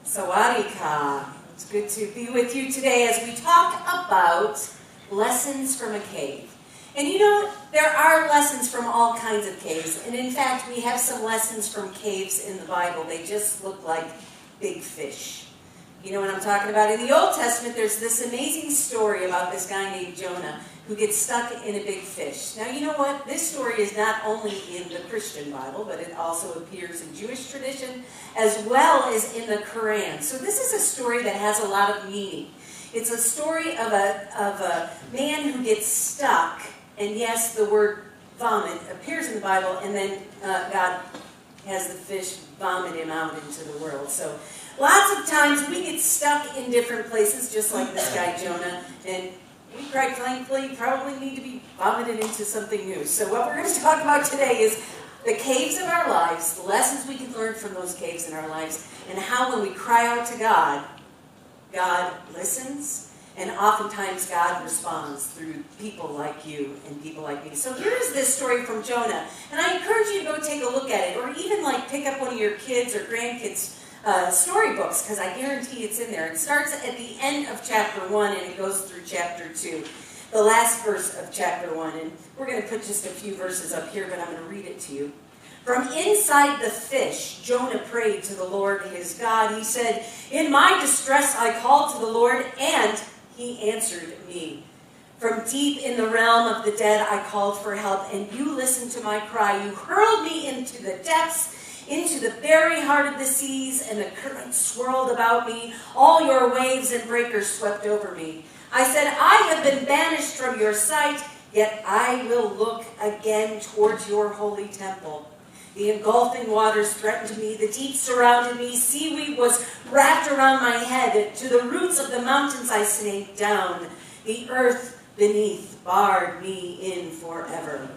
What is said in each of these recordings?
Sawadee-ka. It's good to be with you today as we talk about lessons from a cave. And you know, there are lessons from all kinds of caves. And in fact, we have some lessons from caves in the Bible. They just look like big fish. You know what I'm talking about? In the Old Testament, there's this amazing story about this guy named Jonah who gets stuck in a big fish. Now, you know what? This story is not only in the Christian Bible, but it also appears in Jewish tradition as well as in the Quran. So this is a story that has a lot of meaning. It's a story of a man who gets stuck, and yes, the word vomit appears in the Bible, and then God has the fish vomit him out into the world. So lots of times we get stuck in different places, just like this guy Jonah, and we quite frankly probably need to be vomited into something new. So what we're going to talk about today is the caves of our lives, the lessons we can learn from those caves in our lives, and how when we cry out to God, God listens, and oftentimes God responds through people like you and people like me. So here is this story from Jonah, and I encourage you to go take a look at it, or even like pick up one of your kids' or grandkids' storybooks, because I guarantee it's in there. It starts at the end of chapter 1 and it goes through chapter 2. The last verse of chapter 1, and we're going to put just a few verses up here, but I'm going to read it to you. From inside the fish, Jonah prayed to the Lord his God. He said, "In my distress I called to the Lord, and he answered me. From deep in the realm of the dead I called for help, and you listened to my cry. You hurled me into the depths, into the very heart of the seas, and the current swirled about me. All your waves and breakers swept over me. I said, I have been banished from your sight, yet I will look again towards your holy temple. The engulfing waters threatened me, the deep surrounded me, seaweed was wrapped around my head. To the roots of the mountains I sank down. The earth beneath barred me in forever.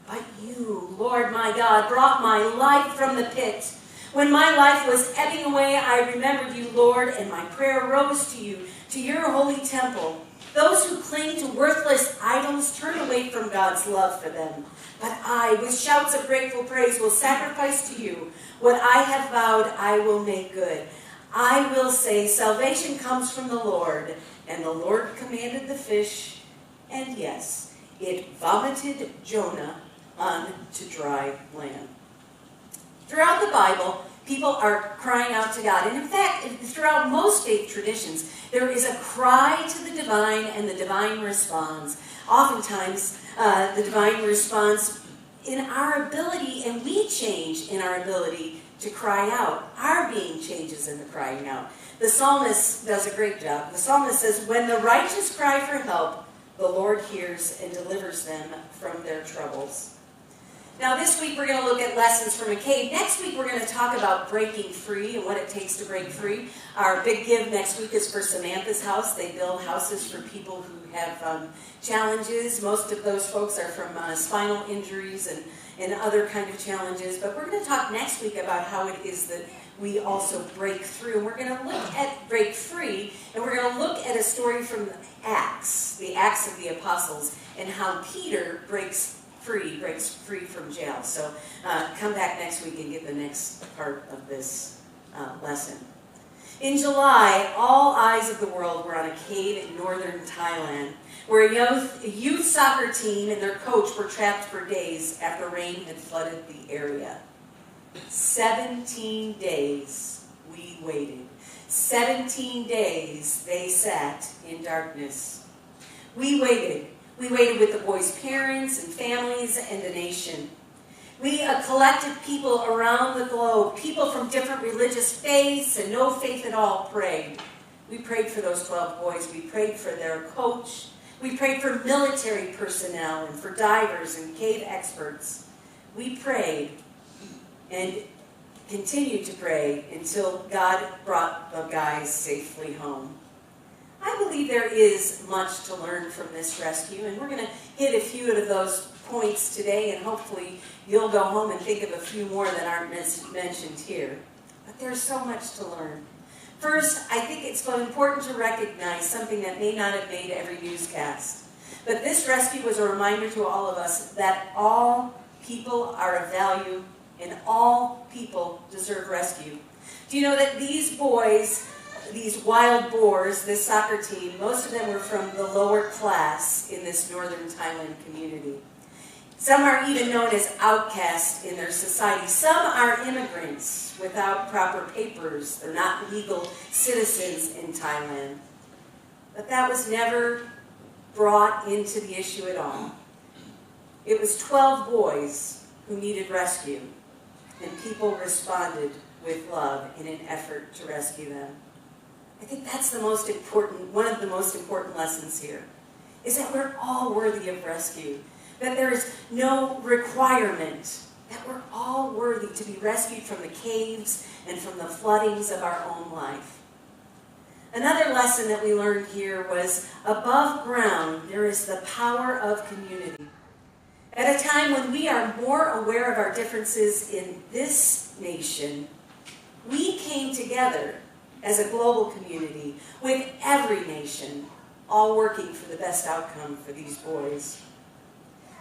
But you, Lord my God, brought my life from the pit. When my life was ebbing away, I remembered you, Lord, and my prayer rose to you, to your holy temple. Those who cling to worthless idols turn away from God's love for them. But I, with shouts of grateful praise, will sacrifice to you. What I have vowed, I will make good. I will say, salvation comes from the Lord. And the Lord commanded the fish, and yes, it vomited Jonah onto dry land. Throughout the Bible, people are crying out to God. And in fact, throughout most faith traditions, there is a cry to the divine, and the divine responds. Oftentimes, the divine responds in our ability, and we change in our ability to cry out. Our being changes in the crying out. The psalmist does a great job. The psalmist says, when the righteous cry for help, the Lord hears and delivers them from their troubles. Now this week we're going to look at lessons from a cave. Next week we're going to talk about breaking free and what it takes to break free. Our big give next week is for Samantha's House. They build houses for people who have challenges. Most of those folks are from spinal injuries and other kind of challenges. But we're going to talk next week about how it is that we also break through. And we're going to look at break free, and we're going to look at a story from the Acts of the Apostles, and how Peter breaks free from jail. So come back next week and get the next part of this lesson. In July, all eyes of the world were on a cave in northern Thailand, where a youth soccer team and their coach were trapped for days after rain had flooded the area. 17 days we waited. 17 days they sat in darkness. We waited. We waited with the boys' parents and families and a nation. We, a collective people around the globe, people from different religious faiths and no faith at all, prayed. We prayed for those 12 boys. We prayed for their coach. We prayed for military personnel and for divers and cave experts. We prayed and continued to pray until God brought the guys safely home. I believe there is much to learn from this rescue, and we're going to hit a few of those points today, and hopefully you'll go home and think of a few more that aren't mentioned here. But there's so much to learn. First, I think it's important to recognize something that may not have made every newscast. But this rescue was a reminder to all of us that all people are of value and all people deserve rescue. Do you know that these boys, these wild boars, this soccer team, most of them were from the lower class in this northern Thailand community. Some are even known as outcasts in their society. Some are immigrants without proper papers. They're not legal citizens in Thailand. But that was never brought into the issue at all. It was 12 boys who needed rescue, and people responded with love in an effort to rescue them. I think that's the most important, one of the most important lessons here, is that we're all worthy of rescue, that there is no requirement, that we're all worthy to be rescued from the caves and from the floodings of our own life. Another lesson that we learned here was above ground, there is the power of community. At a time when we are more aware of our differences in this nation, we came together as a global community with every nation, all working for the best outcome for these boys.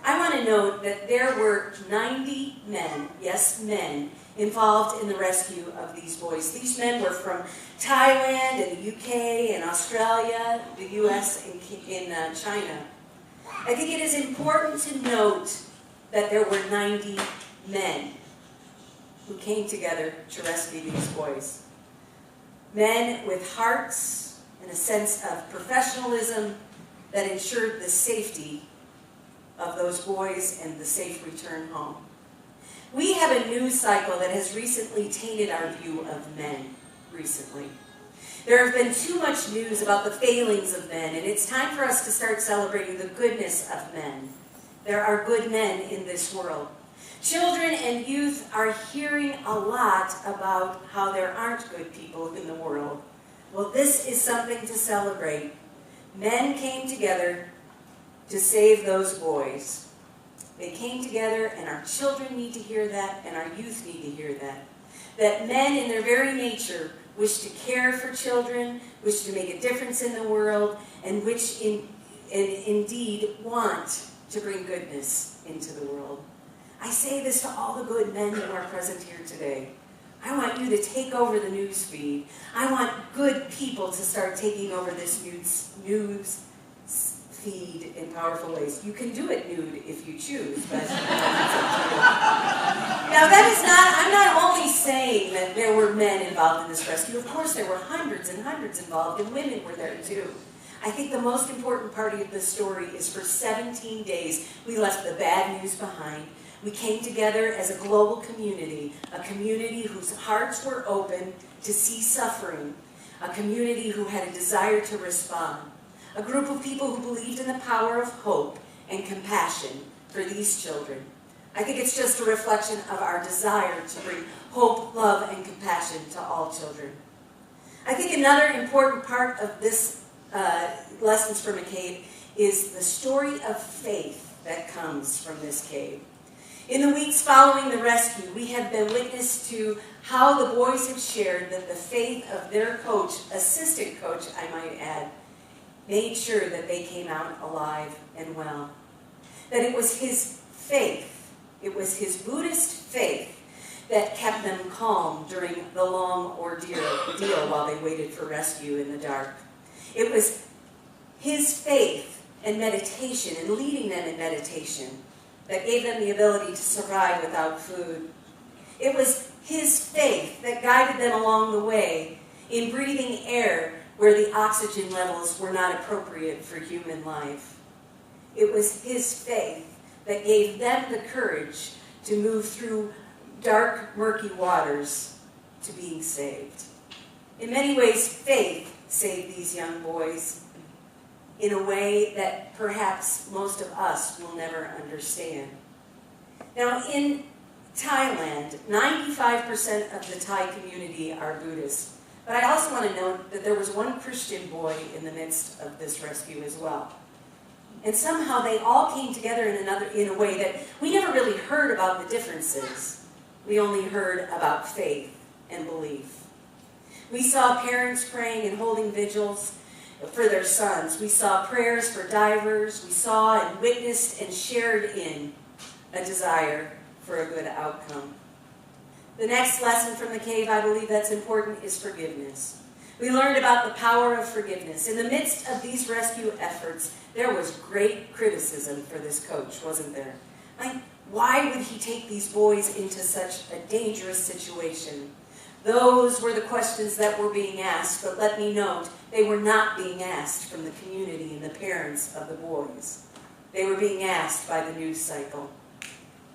I want to note that there were 90 men, yes, men, involved in the rescue of these boys. These men were from Thailand and the UK and Australia, the US, and in China. I think it is important to note that there were 90 men who came together to rescue these boys. Men with hearts and a sense of professionalism that ensured the safety of those boys and the safe return home. We have a news cycle that has recently tainted our view of men recently. There have been too much news about the failings of men, and it's time for us to start celebrating the goodness of men. There are good men in this world. Children and youth are hearing a lot about how there aren't good people in the world. Well, this is something to celebrate. Men came together to save those boys. They came together, and our children need to hear that, and our youth need to hear that. That men in their very nature wish to care for children, wish to make a difference in the world, and which indeed want to bring goodness into the world. I say this to all the good men who are present here today. I want you to take over the news feed. I want good people to start taking over this news feed in powerful ways. You can do it nude if you choose, but now that is not, I'm not only saying that there were men involved in this rescue. Of course there were hundreds and hundreds involved, and women were there too. I think the most important part of this story is for 17 days we left the bad news behind. We came together as a global community, a community whose hearts were open to see suffering, a community who had a desire to respond, a group of people who believed in the power of hope and compassion for these children. I think it's just a reflection of our desire to bring hope, love, and compassion to all children. I think another important part of this Lessons from a Cave is the story of faith that comes from this cave. In the weeks following the rescue, we have been witness to how the boys have shared that the faith of their coach, assistant coach I might add, made sure that they came out alive and well. That it was his faith, it was his Buddhist faith that kept them calm during the long ordeal while they waited for rescue in the dark. It was his faith and meditation and leading them in meditation that gave them the ability to survive without food. It was his faith that guided them along the way in breathing air where the oxygen levels were not appropriate for human life. It was his faith that gave them the courage to move through dark, murky waters to being saved. In many ways, faith saved these young boys in a way that perhaps most of us will never understand. Now, in Thailand, 95% of the Thai community are Buddhist. But I also want to note that there was one Christian boy in the midst of this rescue as well. And somehow they all came together in a way that we never really heard about the differences. We only heard about faith and belief. We saw parents praying and holding vigils for their sons. We saw prayers for divers. We saw and witnessed and shared in a desire for a good outcome. The next lesson from the cave, I believe that's important, is forgiveness. We learned about the power of forgiveness. In the midst of these rescue efforts, there was great criticism for this coach, wasn't there? Like, why would he take these boys into such a dangerous situation? Those were the questions that were being asked, but let me note, they were not being asked from the community and the parents of the boys. They were being asked by the news cycle.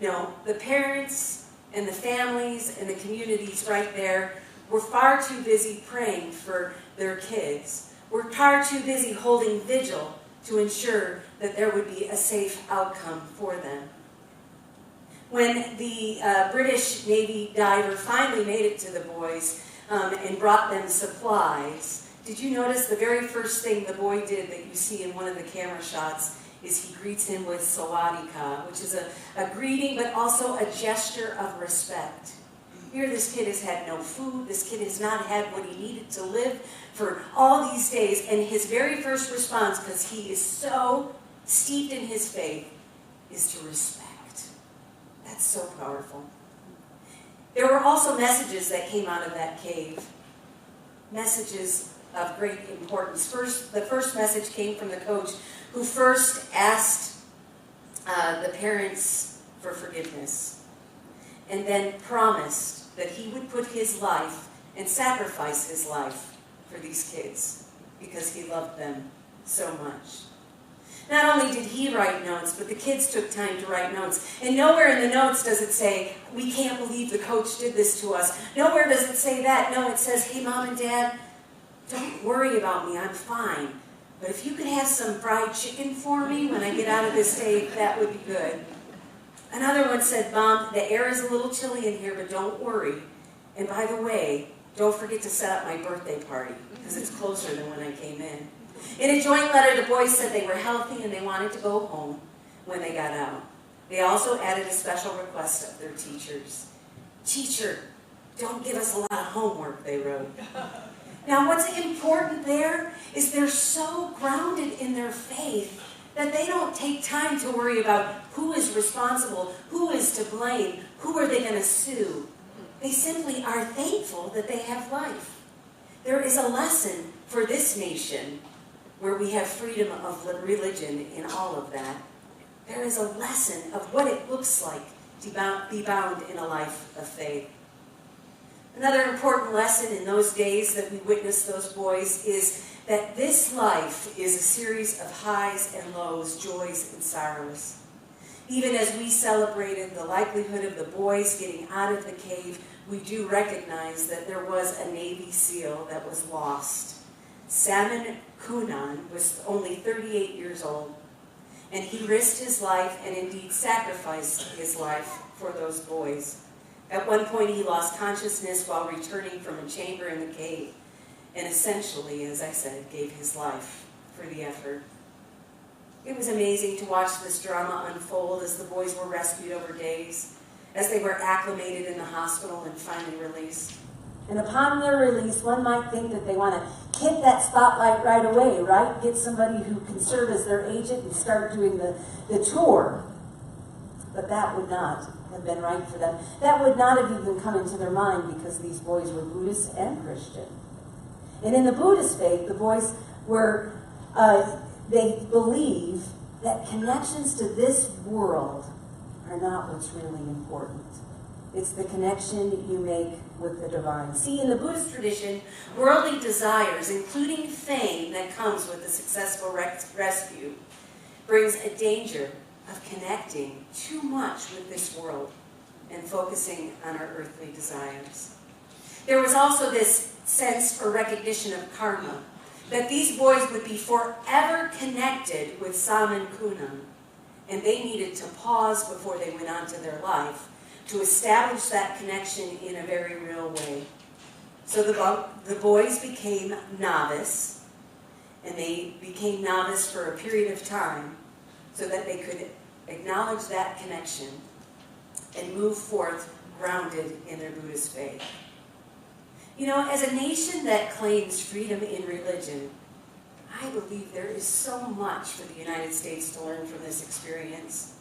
No, the parents and the families and the communities right there were far too busy praying for their kids. Were far too busy holding vigil to ensure that there would be a safe outcome for them. When the British Navy diver finally made it to the boys and brought them supplies, did you notice the very first thing the boy did that you see in one of the camera shots is he greets him with Sawadika, which is a greeting but also a gesture of respect. Here this kid has had no food, this kid has not had what he needed to live for all these days, and his very first response, because he is so steeped in his faith, is to respect. That's so powerful. There were also messages that came out of that cave. Messages of great importance. The first message came from the coach who first asked the parents for forgiveness and then promised that he would put his life and sacrifice his life for these kids because he loved them so much. Not only did he write notes, but the kids took time to write notes. And nowhere in the notes does it say, we can't believe the coach did this to us. Nowhere does it say that. No, it says, hey, Mom and Dad, don't worry about me, I'm fine. But if you could have some fried chicken for me when I get out of this day, that would be good. Another one said, Mom, the air is a little chilly in here, but don't worry. And by the way, don't forget to set up my birthday party, because it's closer than when I came in. In a joint letter, the boys said they were healthy and they wanted to go home when they got out. They also added a special request of their teachers. Teacher, don't give us a lot of homework, they wrote. Now, what's important there is they're so grounded in their faith that they don't take time to worry about who is responsible, who is to blame, who are they going to sue. They simply are thankful that they have life. There is a lesson for this nation where we have freedom of religion in all of that. There is a lesson of what it looks like to be bound in a life of faith. Another important lesson in those days that we witnessed those boys is that this life is a series of highs and lows, joys and sorrows. Even as we celebrated the likelihood of the boys getting out of the cave, we do recognize that there was a Navy SEAL that was lost. Salmon Kunan was only 38 years old, and he risked his life and indeed sacrificed his life for those boys. At one point, he lost consciousness while returning from a chamber in the cave, and essentially, as I said, gave his life for the effort. It was amazing to watch this drama unfold as the boys were rescued over days, as they were acclimated in the hospital and finally released. And upon their release, one might think that they want to hit that spotlight right away, right? Get somebody who can serve as their agent and start doing the tour. But that would not have been right for them. That would not have even come into their mind because these boys were Buddhist and Christian. And in the Buddhist faith, the boys were, they believe that connections to this world are not what's really important. It's the connection you make with the divine. See, in the Buddhist tradition, worldly desires, including fame that comes with a successful rescue, brings a danger of connecting too much with this world and focusing on our earthly desires. There was also this sense or recognition of karma, that these boys would be forever connected with Salmon Kunan, and they needed to pause before they went on to their life to establish that connection in a very real way. So the boys became novice, and they became novice for a period of time so that they could acknowledge that connection and move forth grounded in their Buddhist faith. You know, as a nation that claims freedom in religion, I believe there is so much for the United States to learn from this experience.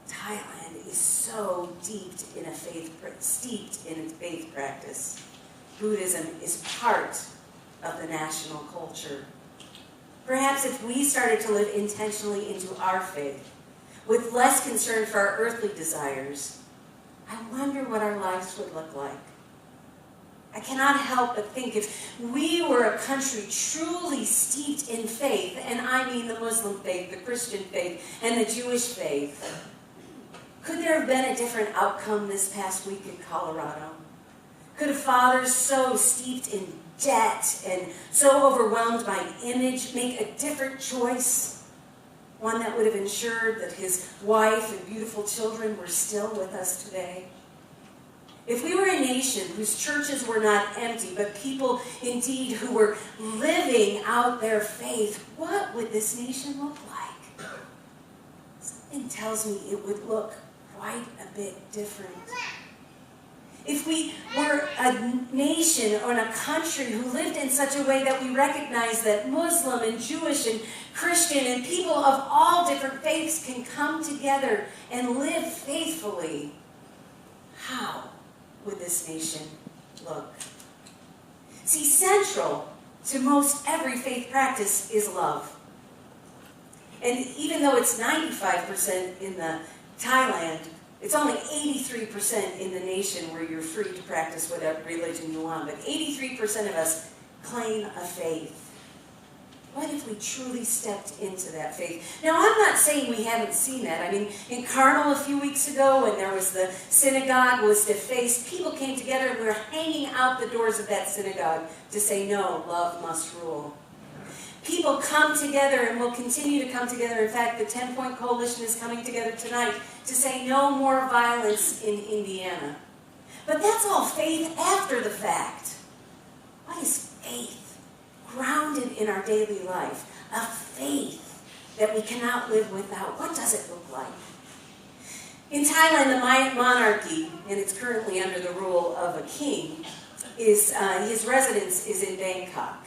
Thailand is so steeped in its faith practice. Buddhism is part of the national culture. Perhaps if we started to live intentionally into our faith, with less concern for our earthly desires, I wonder what our lives would look like. I cannot help but think if we were a country truly steeped in faith, and I mean the Muslim faith, the Christian faith, and the Jewish faith, could there have been a different outcome this past week in Colorado? Could a father so steeped in debt and so overwhelmed by image make a different choice? One that would have ensured that his wife and beautiful children were still with us today? If we were a nation whose churches were not empty, but people indeed who were living out their faith, what would this nation look like? Something tells me it would look quite a bit different. If we were a nation or a country who lived in such a way that we recognize that Muslim and Jewish and Christian and people of all different faiths can come together and live faithfully, how would this nation look? See, central to most every faith practice is love. And even though it's 95% in the Thailand, it's only 83% in the nation where you're free to practice whatever religion you want. But 83% of us claim a faith. What if we truly stepped into that faith? Now, I'm not saying we haven't seen that. I mean, in Carmel a few weeks ago, when there was the synagogue was defaced, people came together and we were hanging out the doors of that synagogue to say, no, love must rule. People come together and will continue to come together. In fact, the 10-Point Coalition is coming together tonight to say no more violence in Indiana. But that's all faith after the fact. What is faith? Grounded in our daily life. A faith that we cannot live without. What does it look like? In Thailand, the monarchy, and it's currently under the rule of a king, his residence is in Bangkok.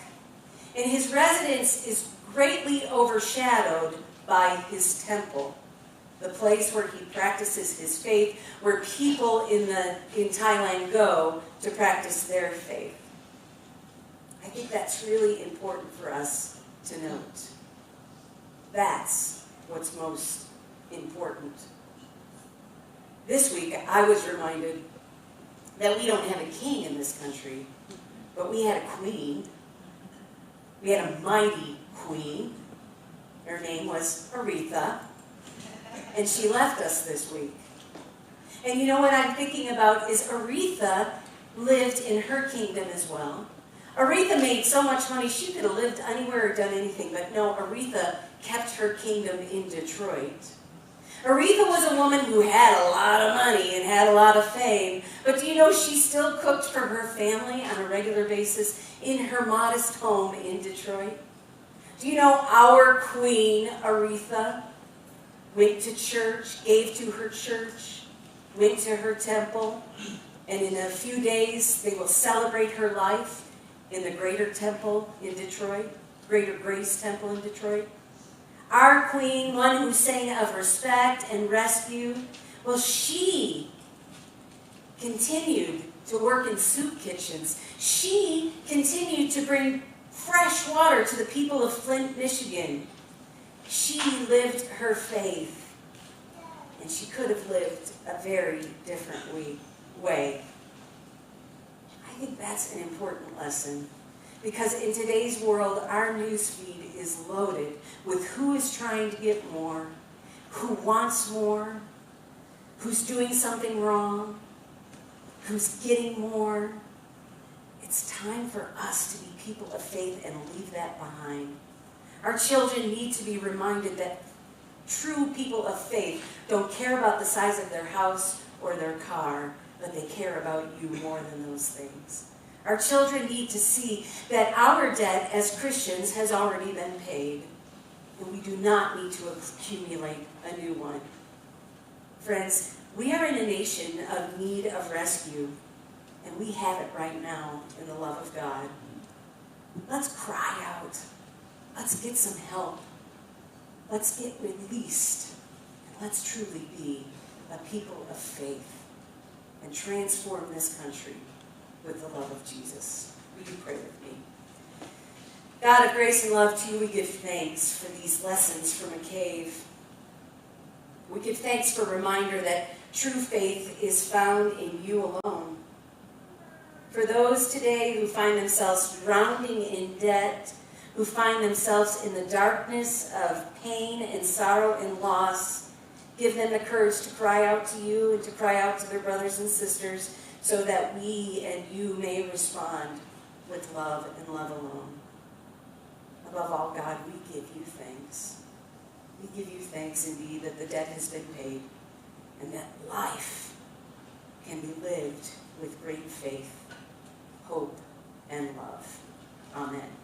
And his residence is greatly overshadowed by his temple, the place where he practices his faith, where people in Thailand go to practice their faith. I think that's really important for us to note. That's what's most important. This week, I was reminded that we don't have a king in this country, but we had a queen. We had a mighty queen. Her name was Aretha, and she left us this week. And you know what I'm thinking about is Aretha lived in her kingdom as well. Aretha made so much money, she could have lived anywhere or done anything, but no, Aretha kept her kingdom in Detroit. Aretha was a woman who had a lot of money and had a lot of fame, but do you know she still cooked for her family on a regular basis in her modest home in Detroit? Do you know our queen, Aretha, went to church, gave to her church, went to her temple, and in a few days they will celebrate her life in the Greater Temple in Detroit, Greater Grace Temple in Detroit. Our queen, one who sang of respect and rescue, well, she continued to work in soup kitchens. She continued to bring fresh water to the people of Flint, Michigan. She lived her faith, and she could have lived a very different way. I think that's an important lesson, because in today's world, our news feed is loaded with who is trying to get more, who wants more, who's doing something wrong, who's getting more. It's time for us to be people of faith and leave that behind. Our children need to be reminded that true people of faith don't care about the size of their house or their car, but they care about you more than those things. Our children need to see that our debt as Christians has already been paid, and we do not need to accumulate a new one. Friends, we are in a nation of need of rescue, and we have it right now in the love of God. Let's cry out. Let's get some help. Let's get released. Let's truly be a people of faith and transform this country with the love of Jesus. Will you pray with me? God of grace and love to you, we give thanks for these lessons from a cave. We give thanks for a reminder that true faith is found in you alone. For those today who find themselves drowning in debt, who find themselves in the darkness of pain and sorrow and loss, give them the courage to cry out to you and to cry out to their brothers and sisters so that we and you may respond with love and love alone. Above all, God, we give you thanks. We give you thanks indeed that the debt has been paid and that life can be lived with great faith, hope, and love. Amen.